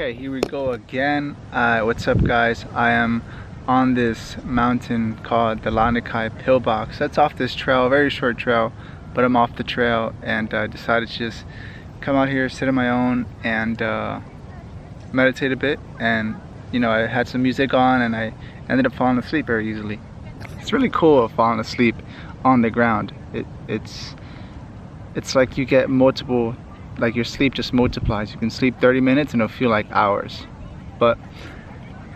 Okay, here we go again. What's up, guys? I am on this mountain called the Lanikai pillbox. That's off this trail, very short trail, but I'm off the trail and I decided to just come out here, sit on my own and meditate a bit. And you know, I had some music on and I ended up falling asleep very easily. It's really cool falling asleep on the ground. It's like you get multiple, like your sleep just multiplies. You can sleep 30 minutes and it'll feel like hours. But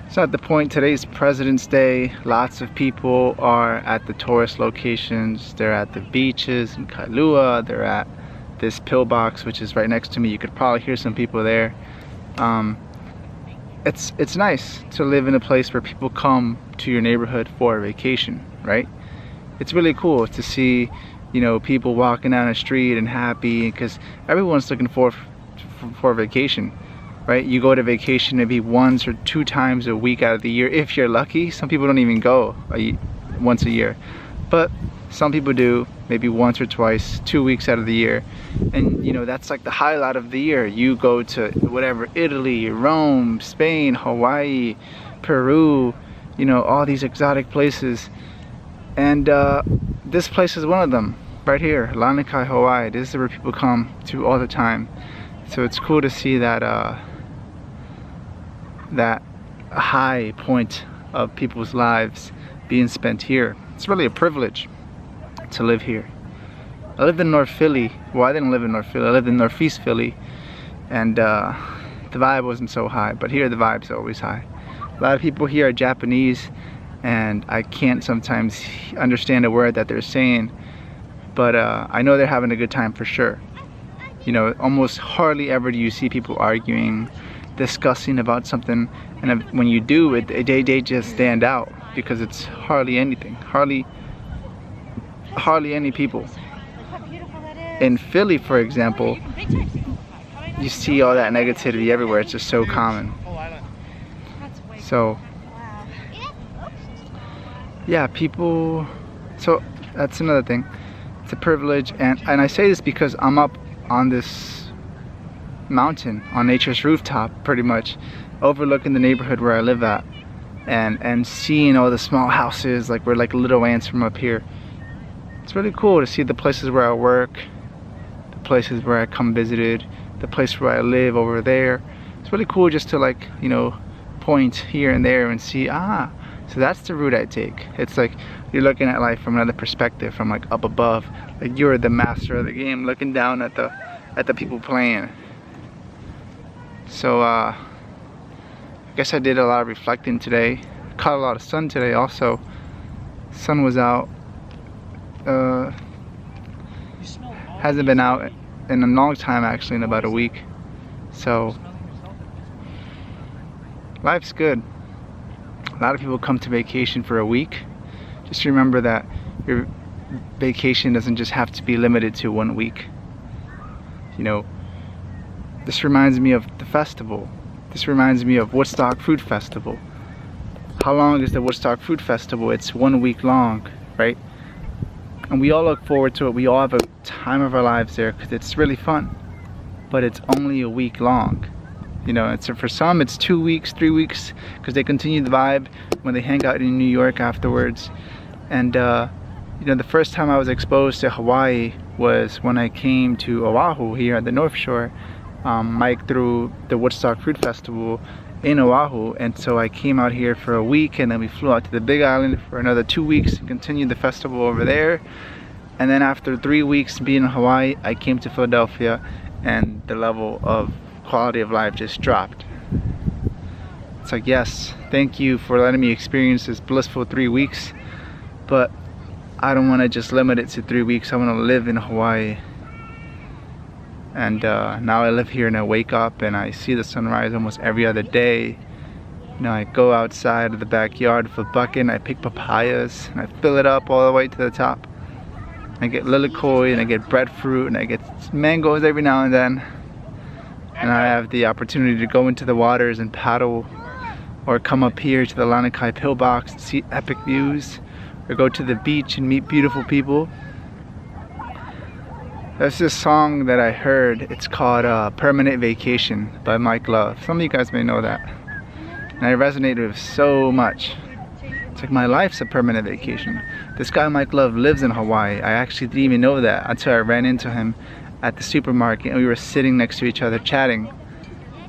it's not the point. Today's President's Day. Lots of people are at the tourist locations. They're at the beaches in Kailua. They're at this pillbox, which is right next to me. You could probably hear some people there. It's nice to live in a place where people come to your neighborhood for a vacation, right? It's really cool to see, you know, people walking down the street and happy because everyone's looking for vacation, right? You go to vacation maybe once or 2 times a week out of the year if you're lucky. Some people don't even go once a year, but some people do, maybe once or twice, 2 weeks out of the year. And you know, that's like the highlight of the year. You go to whatever, Italy, Rome, Spain, Hawaii, Peru, you know, all these exotic places. And this place is one of them, right here, Lanikai, Hawaii. This is where people come to all the time. So it's cool to see that that high point of people's lives being spent here. It's really a privilege to live here. I lived in North Philly. Well, I didn't live in North Philly. I lived in Northeast Philly, and the vibe wasn't so high. But here, the vibe's always high. A lot of people here are Japanese, and I can't sometimes understand a word that they're saying, but I know they're having a good time for sure. You know, almost hardly ever do you see people arguing, discussing about something, and when you do, they just stand out because it's hardly anything, hardly any people. In Philly, for example, you see all that negativity everywhere. It's just so common. So yeah, people, so that's another thing. It's a privilege, and I say this because I'm up on this mountain on nature's rooftop, pretty much overlooking the neighborhood where I live at, and seeing all the small houses, like we're like little ants from up here. It's really cool to see the places where I work, the places where I come visited, the place where I live over there. It's really cool just to, like, you know, point here and there and see, so that's the route I take. It's like you're looking at life from another perspective, from like up above. Like you're the master of the game, looking down at the people playing. So I guess I did a lot of reflecting today. Caught a lot of sun today also. Sun was out. Hasn't been out in a long time, actually, in about a week. So life's good. A lot of people come to vacation for a week. Just remember that your vacation doesn't just have to be limited to 1 week. You know, this reminds me of the festival. This reminds me of Woodstock Fruit Festival. How long is the Woodstock Fruit Festival? It's 1 week long, right? And we all look forward to it. We all have a time of our lives there because it's really fun. But it's only a week long. You know, for some it's 2 weeks, 3 weeks, because they continue the vibe when they hang out in New York afterwards. And you know, the first time I was exposed to Hawaii was when I came to Oahu here at the North Shore. Mike threw the Woodstock Fruit Festival in Oahu, and so I came out here for a week, and then we flew out to the Big Island for another 2 weeks and continued the festival over there. And then after 3 weeks being in Hawaii, I came to Philadelphia, and the level of quality of life just dropped. It's like, yes, thank you for letting me experience this blissful 3 weeks, but I don't want to just limit it to 3 weeks. I want to live in Hawaii. And now I live here and I wake up and I see the sunrise almost every other day. You know, I go outside of the backyard with a bucket and I pick papayas and I fill it up all the way to the top. I get lilikoi and I get breadfruit and I get mangoes every now and then. And I have the opportunity to go into the waters and paddle, or come up here to the Lanikai pillbox and see epic views, or go to the beach and meet beautiful people. There's this song that I heard. It's called Permanent Vacation by Mike Love. Some of you guys may know that. And I resonated with so much. It's like my life's a permanent vacation. This guy Mike Love lives in Hawaii. I actually didn't even know that until I ran into him at the supermarket and we were sitting next to each other chatting.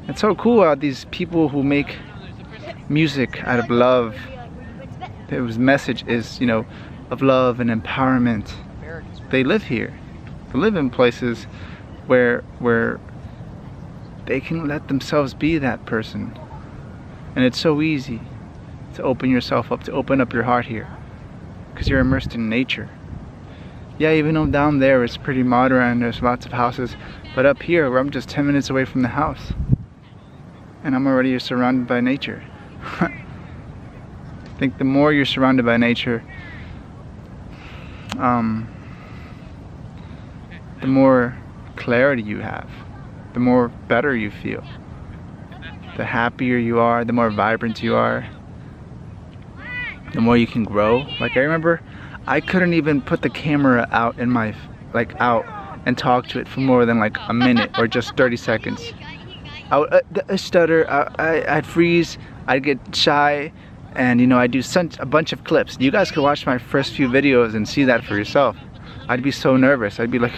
It's so cool how these people who make music out of love, whose message is, you know, of love and empowerment, they live here. They live in places where they can let themselves be that person. And it's so easy to open yourself up, to open up your heart here, because you're immersed in nature. Yeah, even though down there it's pretty modern, there's lots of houses, but up here where I'm just 10 minutes away from the house and I'm already surrounded by nature. I think the more you're surrounded by nature, the more clarity you have, the more better you feel, the happier you are, the more vibrant you are, the more you can grow. Like I remember I couldn't even put the camera out in my, out and talk to it for more than like a minute or just 30 seconds. I would stutter, I'd freeze, I'd get shy, and you know, I'd do a bunch of clips. You guys could watch my first few videos and see that for yourself. I'd be so nervous. I'd be like,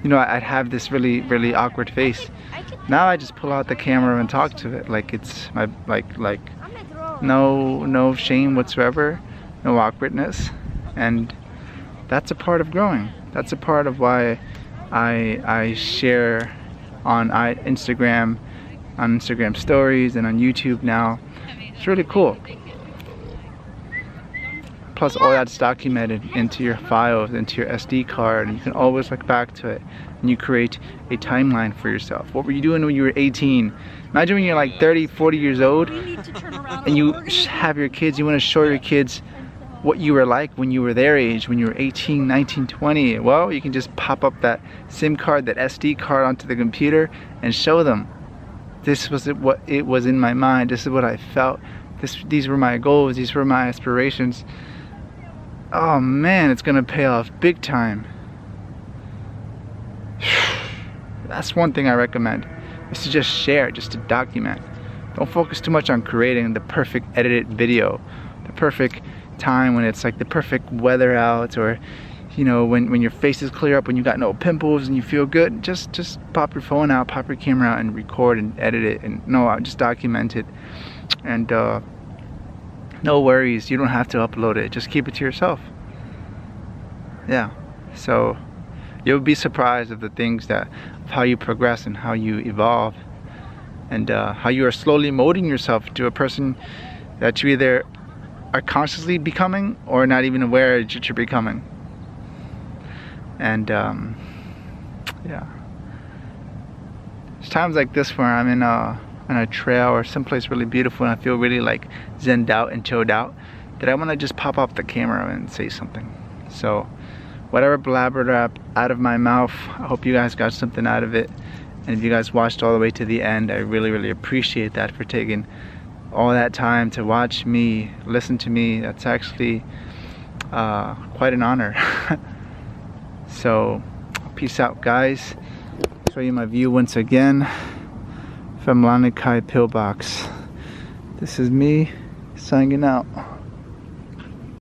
you know, I'd have this really, really awkward face. Now I just pull out the camera and talk to it like it's my, no shame whatsoever, no awkwardness. And that's a part of growing. That's a part of why I share on Instagram stories and on YouTube now. It's really cool. Plus all that's documented into your files, into your SD card, and you can always look back to it and you create a timeline for yourself. What were you doing when you were 18? Imagine when you're like 30, 40 years old and you have your kids, you want to show your kids what you were like when you were their age, when you were 18, 19, 20. Well, you can just pop up that SIM card, that SD card onto the computer and show them. This was what it was in my mind. This is what I felt. These were my goals. These were my aspirations. Oh man, it's gonna pay off big time. That's one thing I recommend, is to just share, just to document. Don't focus too much on creating the perfect edited video, the perfect time when it's like the perfect weather out, or you know, when your face is clear up, when you got no pimples and you feel good. Just pop your phone out, pop your camera out and record and edit it, and just document it. And no worries, you don't have to upload it, just keep it to yourself. Yeah, so you'll be surprised of the things of how you progress and how you evolve, and how you are slowly molding yourself to a person that you either are consciously becoming or not even aware that you're becoming. And yeah, there's times like this where I'm in a trail or someplace really beautiful and I feel really like zenned out and chilled out, that I want to just pop up the camera and say something. So whatever blabbered out of my mouth, I hope you guys got something out of it. And if you guys watched all the way to the end, I really, really appreciate that, for taking all that time to watch me, listen to me. That's actually quite an honor. So peace out, guys. Show you my view once again from Lanikai Pillbox. This is me signing out.